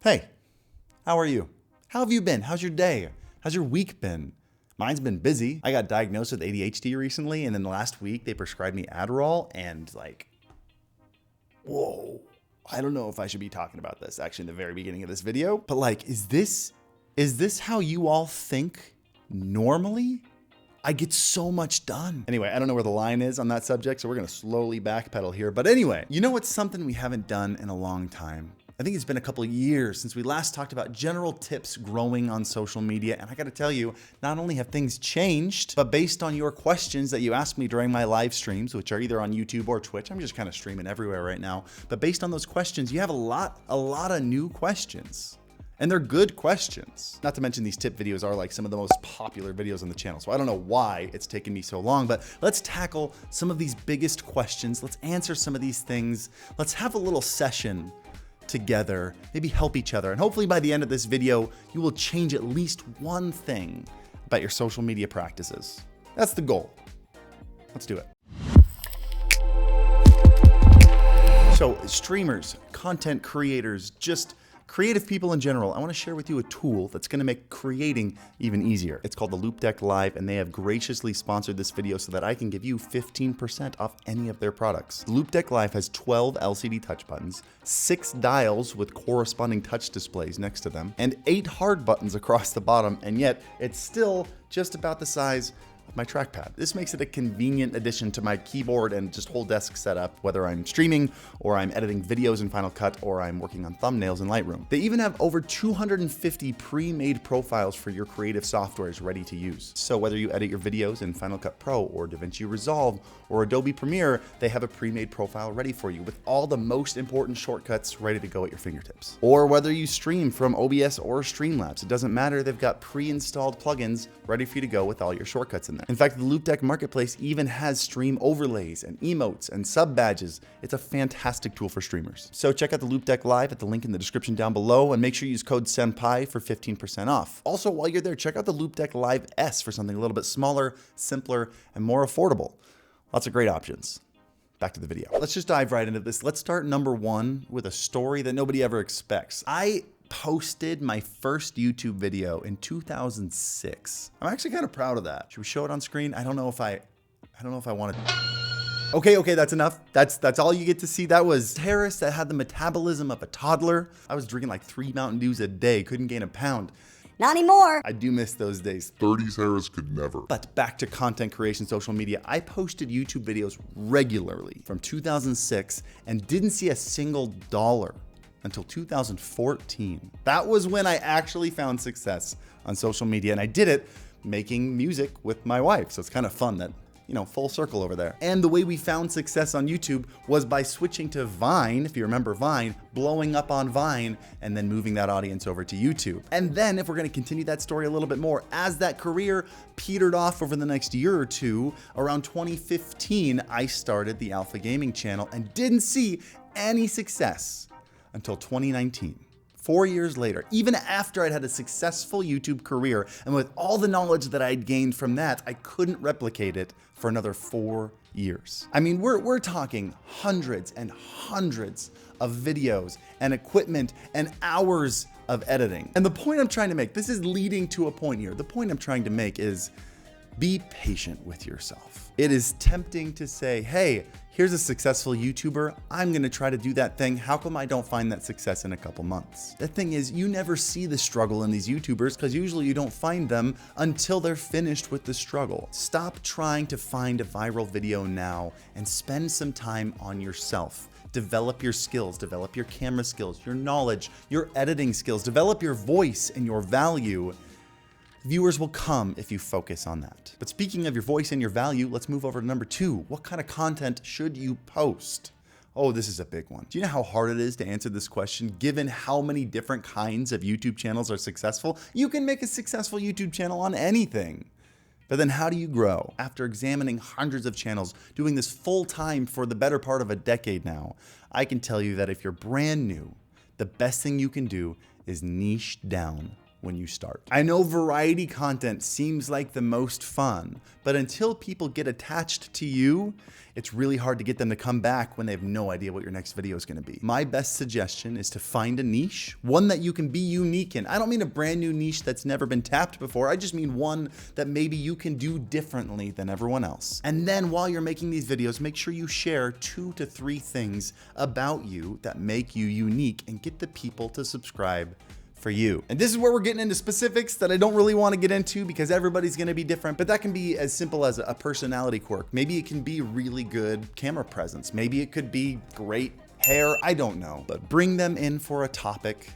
Hey, how are you? How have you been? How's your day? How's your week been? Mine's been busy. I got diagnosed with ADHD recently, and then last week they prescribed me Adderall, and like, whoa. I don't know if I should be talking about this actually in the very beginning of this video, but like, is this how you all think normally? I get so much done. Anyway, I don't know where the line is on that subject, so we're gonna slowly backpedal here. But anyway, you know what's something we haven't done in a long time? I think it's been a couple of years since we last talked about general tips growing on social media. And I gotta tell you, not only have things changed, but based on your questions that you asked me during my live streams, which are either on YouTube or Twitch, I'm just kind of streaming everywhere right now. But based on those questions, you have a lot of new questions. And they're good questions. Not to mention these tip videos are like some of the most popular videos on the channel. So I don't know why it's taken me so long, but let's tackle some of these biggest questions. Let's answer some of these things. Let's have a little session together, maybe help each other. And hopefully by the end of this video, you will change at least one thing about your social media practices. That's the goal. Let's do it. So streamers, content creators, just creative people in general, I want to share with you a tool that's going to make creating even easier. It's called the Loupedeck Live, and they have graciously sponsored this video so that I can give you 15% off any of their products. The Loupedeck Live has 12 LCD touch buttons, 6 dials with corresponding touch displays next to them, and 8 hard buttons across the bottom, and yet it's still just about the size of my trackpad. This makes it a convenient addition to my keyboard and just whole desk setup, whether I'm streaming or I'm editing videos in Final Cut or I'm working on thumbnails in Lightroom. They even have over 250 pre-made profiles for your creative softwares ready to use. So whether you edit your videos in Final Cut Pro or DaVinci Resolve or Adobe Premiere, they have a pre-made profile ready for you with all the most important shortcuts ready to go at your fingertips. Or whether you stream from OBS or Streamlabs, it doesn't matter, they've got pre-installed plugins ready for you to go with all your shortcuts in there. In fact, the Loupedeck Marketplace even has stream overlays and emotes and sub badges. It's a fantastic tool for streamers. So check out the Loupedeck Live at the link in the description down below, and make sure you use code Senpai for 15% off. Also, while you're there, check out the Loupedeck Live S for something a little bit smaller, simpler, and more affordable. Lots of great options. Back to the video. Let's just dive right into this. Let's start number one with a story that nobody ever expects. I posted my first YouTube video in 2006. I'm actually kind of proud of that. Should we show it on screen? I don't know if I want to. Okay, that's enough. That's all you get to see. That was Harris that had the metabolism of a toddler. I was drinking like 3 Mountain Dews a day, couldn't gain a pound. Not anymore. I do miss those days. 30s Harris could never. But back to content creation, social media. I posted YouTube videos regularly from 2006 and didn't see a single dollar until 2014. That was when I actually found success on social media, and I did it making music with my wife. So it's kind of fun that, you know, full circle over there. And the way we found success on YouTube was by switching to Vine, if you remember Vine, blowing up on Vine, and then moving that audience over to YouTube. And then if we're gonna continue that story a little bit more, as that career petered off over the next year or two, around 2015, I started the Alpha Gaming channel and didn't see any success until 2019. 4 years later, even after I'd had a successful YouTube career, and with all the knowledge that I'd gained from that, I couldn't replicate it for another 4 years. I mean, we're talking hundreds and hundreds of videos and equipment and hours of editing. And the point I'm trying to make, this is leading to a point here. The point I'm trying to make is be patient with yourself. It is tempting to say, hey, here's a successful YouTuber. I'm gonna try to do that thing. How come I don't find that success in a couple months? The thing is, you never see the struggle in these YouTubers because usually you don't find them until they're finished with the struggle. Stop trying to find a viral video now and spend some time on yourself. Develop your skills, develop your camera skills, your knowledge, your editing skills, develop your voice and your value. Viewers will come if you focus on that. But speaking of your voice and your value, let's move over to number 2. What kind of content should you post? Oh, this is a big one. Do you know how hard it is to answer this question given how many different kinds of YouTube channels are successful? You can make a successful YouTube channel on anything. But then how do you grow? After examining hundreds of channels, doing this full time for the better part of a decade now, I can tell you that if you're brand new, the best thing you can do is niche down when you start. I know variety content seems like the most fun, but until people get attached to you, it's really hard to get them to come back when they have no idea what your next video is going to be. My best suggestion is to find a niche, one that you can be unique in. I don't mean a brand new niche that's never been tapped before. I just mean one that maybe you can do differently than everyone else. And then while you're making these videos, make sure you share 2 to 3 things about you that make you unique and get the people to subscribe for you. And this is where we're getting into specifics that I don't really want to get into because everybody's going to be different, but that can be as simple as a personality quirk. Maybe it can be really good camera presence. Maybe it could be great hair. I don't know, but bring them in for a topic,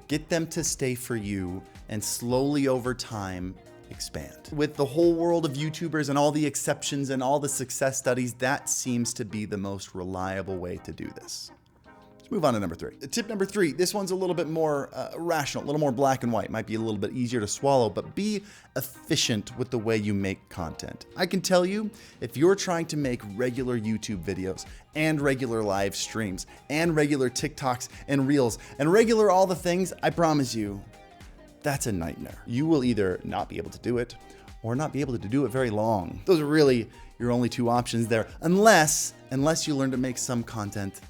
get them to stay for you, and slowly over time, expand. With the whole world of YouTubers and all the exceptions and all the success studies, that seems to be the most reliable way to do this. Let's move on to number 3. Tip number 3, this one's a little bit more rational, a little more black and white, might be a little bit easier to swallow, but be efficient with the way you make content. I can tell you, if you're trying to make regular YouTube videos and regular live streams and regular TikToks and Reels and regular all the things, I promise you, that's a nightmare. You will either not be able to do it or not be able to do it very long. Those are really your only 2 options there, unless you learn to make some content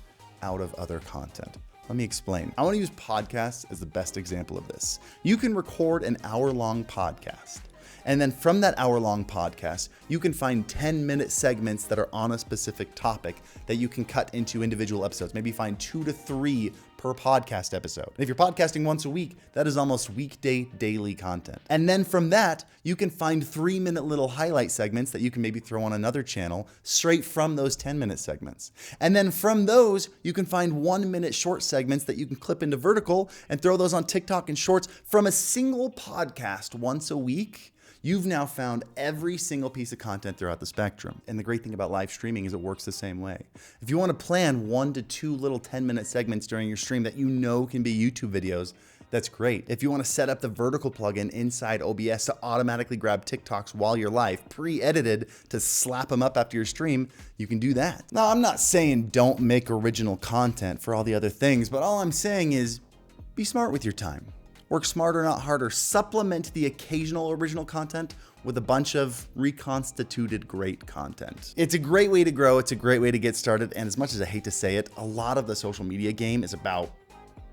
out of other content. Let me explain. I want to use podcasts as the best example of this. You can record an hour-long podcast, and then from that hour-long podcast, you can find 10-minute segments that are on a specific topic that you can cut into individual episodes. Maybe find 2 to 3 per podcast episode. And if you're podcasting once a week, that is almost weekday daily content. And then from that, you can find 3-minute little highlight segments that you can maybe throw on another channel straight from those 10-minute segments. And then from those, you can find 1-minute short segments that you can clip into vertical and throw those on TikTok and Shorts from a single podcast once a week. You've now found every single piece of content throughout the spectrum. And the great thing about live streaming is it works the same way. If you want to plan 1 to 2 little 10-minute segments during your stream that you know can be YouTube videos, that's great. If you want to set up the vertical plugin inside OBS to automatically grab TikToks while you're live, pre-edited to slap them up after your stream, you can do that. Now, I'm not saying don't make original content for all the other things, but all I'm saying is be smart with your time. Work smarter, not harder. Supplement the occasional original content with a bunch of reconstituted great content. It's a great way to grow. It's a great way to get started. And as much as I hate to say it, a lot of the social media game is about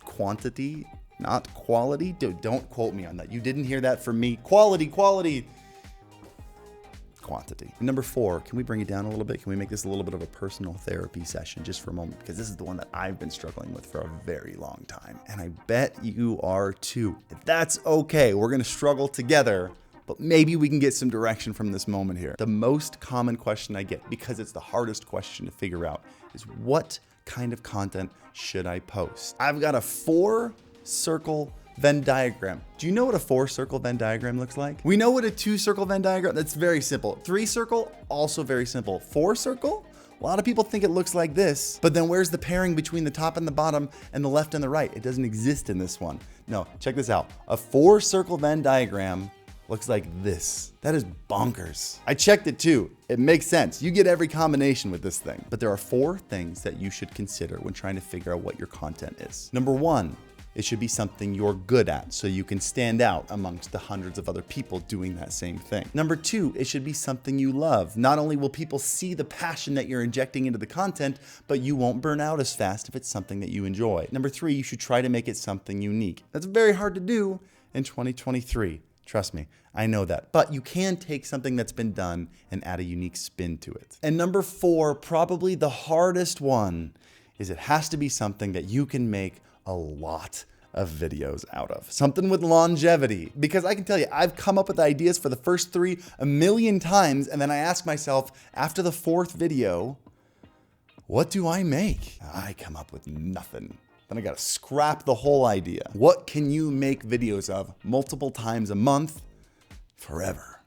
quantity, not quality. Dude, don't quote me on that. You didn't hear that from me. Quality. Quantity. And number 4, can we bring it down a little bit? Can we make this a little bit of a personal therapy session just for a moment? Because this is the one that I've been struggling with for a very long time. And I bet you are too. If that's okay, we're gonna struggle together, but maybe we can get some direction from this moment here. The most common question I get, because it's the hardest question to figure out, is what kind of content should I post? I've got a 4-circle Venn diagram. Do you know what a 4-circle Venn diagram looks like? We know what a 2-circle Venn diagram, that's very simple. 3-circle, also very simple. 4-circle, a lot of people think it looks like this, but then where's the pairing between the top and the bottom and the left and the right? It doesn't exist in this one. No, check this out. A 4-circle Venn diagram looks like this. That is bonkers. I checked it too. It makes sense. You get every combination with this thing. But there are 4 things that you should consider when trying to figure out what your content is. Number 1, it should be something you're good at so you can stand out amongst the hundreds of other people doing that same thing. Number 2, it should be something you love. Not only will people see the passion that you're injecting into the content, but you won't burn out as fast if it's something that you enjoy. Number 3, you should try to make it something unique. That's very hard to do in 2023. Trust me, I know that. But you can take something that's been done and add a unique spin to it. And number 4, probably the hardest one, is it has to be something that you can make a lot of videos out of. Something with longevity. Because I can tell you, I've come up with ideas for the first 3 a million times, and then I ask myself, after the 4th video, what do I make? I come up with nothing. Then I gotta scrap the whole idea. What can you make videos of multiple times a month forever?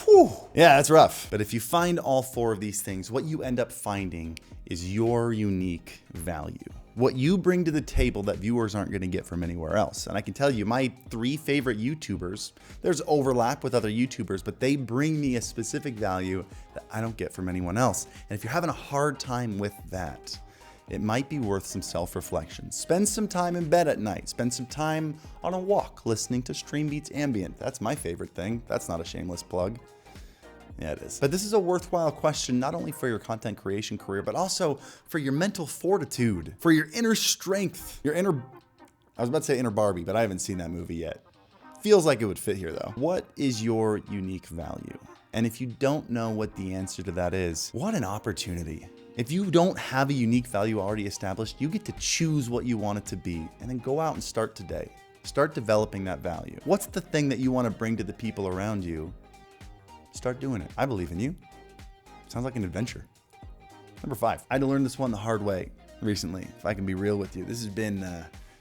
Whew. Yeah, that's rough. But if you find all 4 of these things, what you end up finding is your unique value. What you bring to the table that viewers aren't gonna get from anywhere else. And I can tell you, my 3 favorite YouTubers, there's overlap with other YouTubers, but they bring me a specific value that I don't get from anyone else. And if you're having a hard time with that, it might be worth some self-reflection. Spend some time in bed at night. Spend some time on a walk listening to Stream Beats Ambient. That's my favorite thing. That's not a shameless plug. Yeah, it is. But this is a worthwhile question, not only for your content creation career, but also for your mental fortitude, for your inner strength, your inner, I was about to say inner Barbie, but I haven't seen that movie yet. Feels like it would fit here though. What is your unique value? And if you don't know what the answer to that is, what an opportunity. If you don't have a unique value already established, you get to choose what you want it to be and then go out and start today. Start developing that value. What's the thing that you want to bring to the people around you? Start doing it. I believe in you. Sounds like an adventure. Number 5. I had to learn this one the hard way recently, if I can be real with you. This has been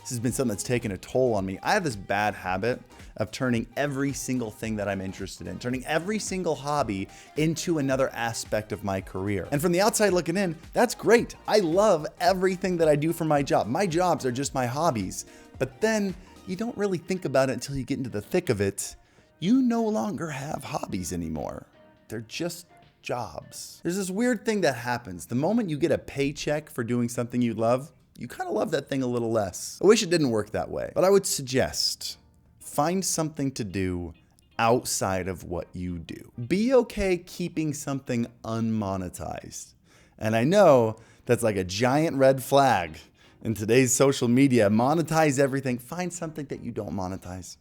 something that's taken a toll on me. I have this bad habit of turning every single thing that I'm interested in, turning every single hobby into another aspect of my career. And from the outside looking in, that's great. I love everything that I do for my job. My jobs are just my hobbies. But then you don't really think about it until you get into the thick of it. You no longer have hobbies anymore. They're just jobs. There's this weird thing that happens. The moment you get a paycheck for doing something you love, you kind of love that thing a little less. I wish it didn't work that way, but I would suggest find something to do outside of what you do. Be okay keeping something unmonetized. And I know that's like a giant red flag in today's social media. Monetize everything. Find something that you don't monetize.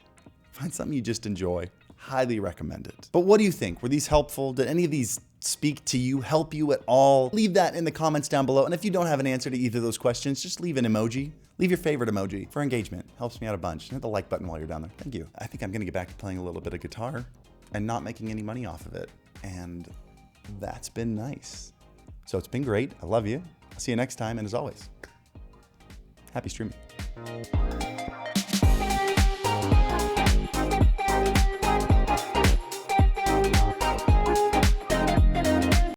Find something you just enjoy. Highly recommend it. But what do you think? Were these helpful? Did any of these speak to you, help you at all? Leave that in the comments down below. And if you don't have an answer to either of those questions, just leave an emoji. Leave your favorite emoji for engagement. Helps me out a bunch. And hit the like button while you're down there. Thank you. I think I'm gonna get back to playing a little bit of guitar and not making any money off of it. And that's been nice. So it's been great. I love you. I'll see you next time. And as always, happy streaming.